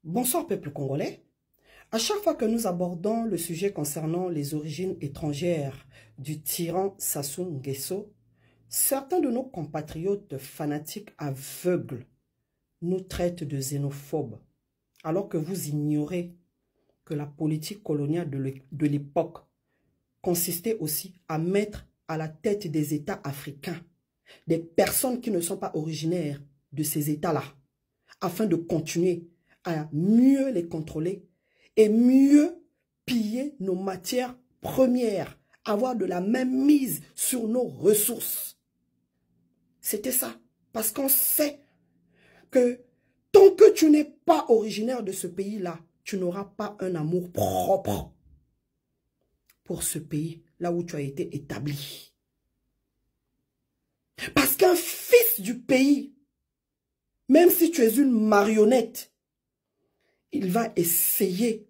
Bonsoir peuple congolais. À chaque fois que nous abordons le sujet concernant les origines étrangères du tyran Sassou Nguesso, certains de nos compatriotes fanatiques aveugles nous traitent de xénophobes, alors que vous ignorez que la politique coloniale de l'époque consistait aussi à mettre à la tête des États africains des personnes qui ne sont pas originaires de ces États-là, afin de continuer à mieux les contrôler et mieux piller nos matières premières, avoir de la même mise sur nos ressources. C'était ça. Parce qu'on sait que tant que tu n'es pas originaire de ce pays-là, tu n'auras pas un amour propre pour ce pays, là où tu as été établi. Parce qu'un fils du pays, même si tu es une marionnette, il va essayer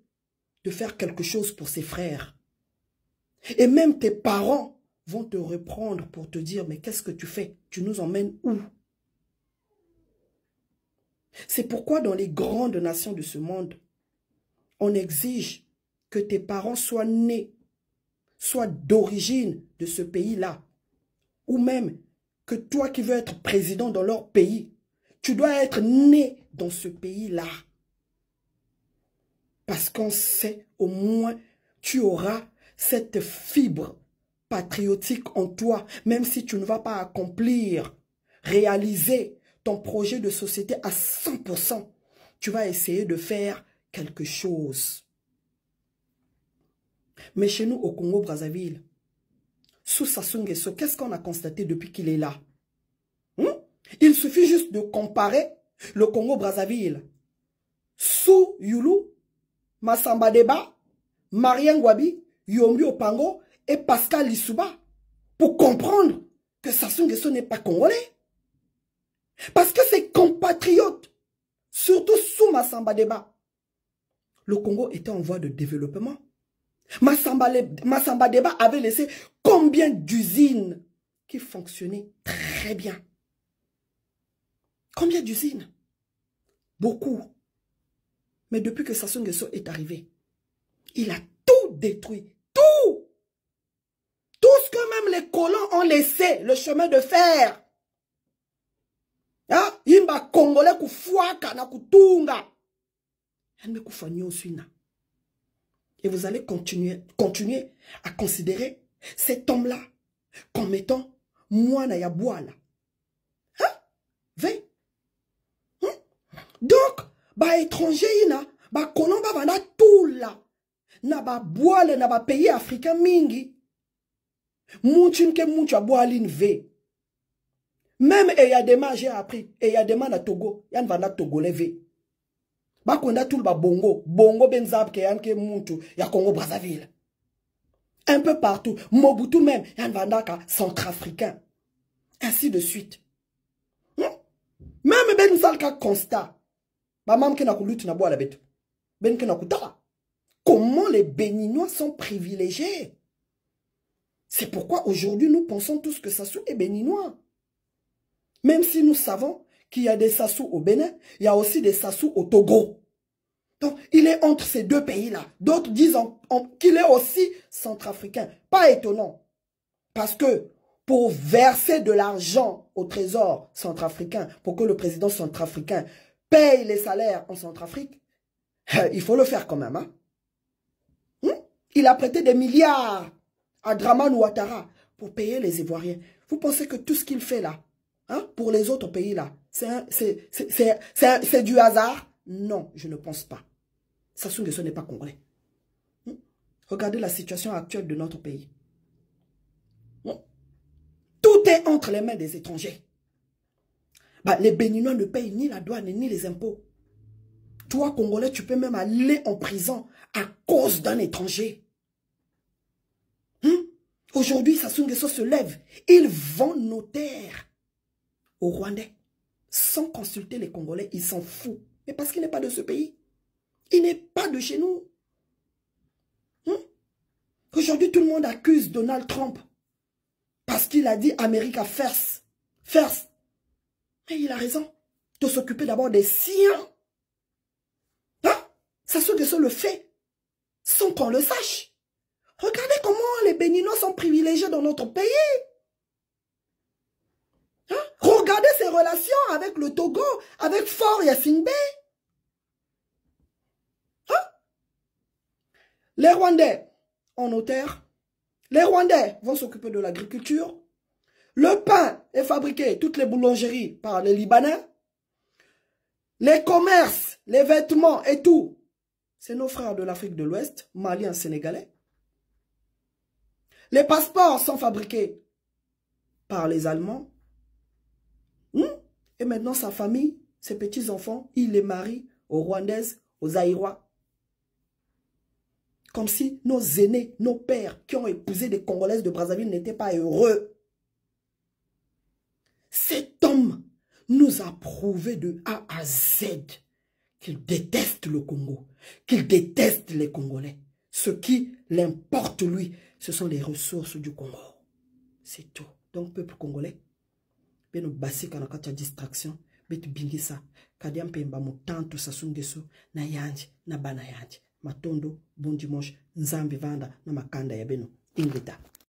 de faire quelque chose pour ses frères. Et même tes parents vont te reprendre pour te dire, mais qu'est-ce que tu fais? Tu nous emmènes où? C'est pourquoi dans les grandes nations de ce monde, on exige que tes parents soient nés, soient d'origine de ce pays-là. Ou même que toi qui veux être président dans leur pays, tu dois être né dans ce pays-là. Parce qu'on sait, au moins, tu auras cette fibre patriotique en toi, même si tu ne vas pas accomplir, réaliser ton projet de société à 100%, tu vas essayer de faire quelque chose. Mais chez nous, au Congo-Brazzaville, sous Sassou Nguesso, qu'est-ce qu'on a constaté depuis qu'il est là? Il suffit juste de comparer le Congo-Brazzaville sous Youlou, Massamba Deba, Marien Ngouabi, Yombi Opango et Pascal Lissouba pour comprendre que Sassou Nguesso n'est pas congolais. Parce que ses compatriotes, surtout sous Massamba Deba, le Congo était en voie de développement. Massamba Deba avait laissé combien d'usines qui fonctionnaient très bien? Combien d'usines? Beaucoup. Mais depuis que Sassou Nguesso est arrivé, il a tout détruit. Tout. Tout ce que même les colons ont laissé, le chemin de fer. Imba Congolais ku fuaka na kutunga. Et vous allez continuer à considérer cet homme-là comme étant Mwana ya Bwala. Donc, étranger, colon bana tout là. Na Bwala, na pays africain mingi. Mouchin ke moucha Bwalin ve. Même Eyadema, j'ai appris. Eyadema na Togo. Yan vanda Togolais ve. Bakonda tout ba bongo. Bongo benzab ke yan ke moutou. Ya Congo Brazzaville. Un peu partout. Mobutu même. Yan vanda ka centrafricain. Ainsi de suite. Même ben salka constat. Ba mam ke na kulut na boa la bête. Ben ke na kutala. Comment les Béninois sont privilégiés? C'est pourquoi aujourd'hui nous pensons tous que Sassou est béninois. Même si nous savons qu'il y a des Sassou au Bénin, il y a aussi des Sassou au Togo. Donc, il est entre ces deux pays-là. D'autres disent qu'il est aussi centrafricain. Pas étonnant. Parce que pour verser de l'argent au trésor centrafricain, pour que le président centrafricain paye les salaires en Centrafrique, il faut le faire quand même. Hein? Il a prêté des milliards à Dramane Ouattara pour payer les Ivoiriens. Vous pensez que tout ce qu'il fait là, pour les autres pays là, c'est du hasard? Non, je ne pense pas. Sassou Nguesso n'est pas congolais. Regardez la situation actuelle de notre pays. Tout est entre les mains des étrangers. Les Béninois ne payent ni la douane ni les impôts. Toi, Congolais, tu peux même aller en prison à cause d'un étranger. Aujourd'hui, Sassou Nguesso se lève. Ils vont nos terres aux Rwandais. Sans consulter les Congolais, ils s'en foutent. Mais parce qu'il n'est pas de ce pays. Il n'est pas de chez nous. Aujourd'hui, tout le monde accuse Donald Trump. Parce qu'il a dit America first. First. Mais il a raison. De s'occuper d'abord des siens. Sassou Nguesso le fait sans qu'on le sache. Regardez comment les Béninois sont privilégiés dans notre pays. Hein? Regardez ses relations avec le Togo, avec Faure Yacine Bey. Hein? Les Rwandais en notaire. Les Rwandais vont s'occuper de l'agriculture. Le pain est fabriqué, toutes les boulangeries, par les Libanais. Les commerces, les vêtements et tout, c'est nos frères de l'Afrique de l'Ouest, Maliens, Sénégalais. Les passeports sont fabriqués par les Allemands. Et maintenant, sa famille, ses petits-enfants, il les marie aux Rwandaises, aux Aïrois. Comme si nos aînés, nos pères qui ont épousé des Congolaises de Brazzaville n'étaient pas heureux. Cet homme nous a prouvé de A à Z qu'il déteste le Congo, qu'il déteste les Congolais. Ce qui l'importe, lui, ce sont les ressources du Congo. C'est tout. Donc, peuple congolais, ben nous bassi kana kata distraction, bet bingisa, kadiam pemba mo tanto Sassou Nguesso na yanji, na bana yanji. Matondo, bon dimanche, nzambi vanda, na makanda ya beno. Ingita.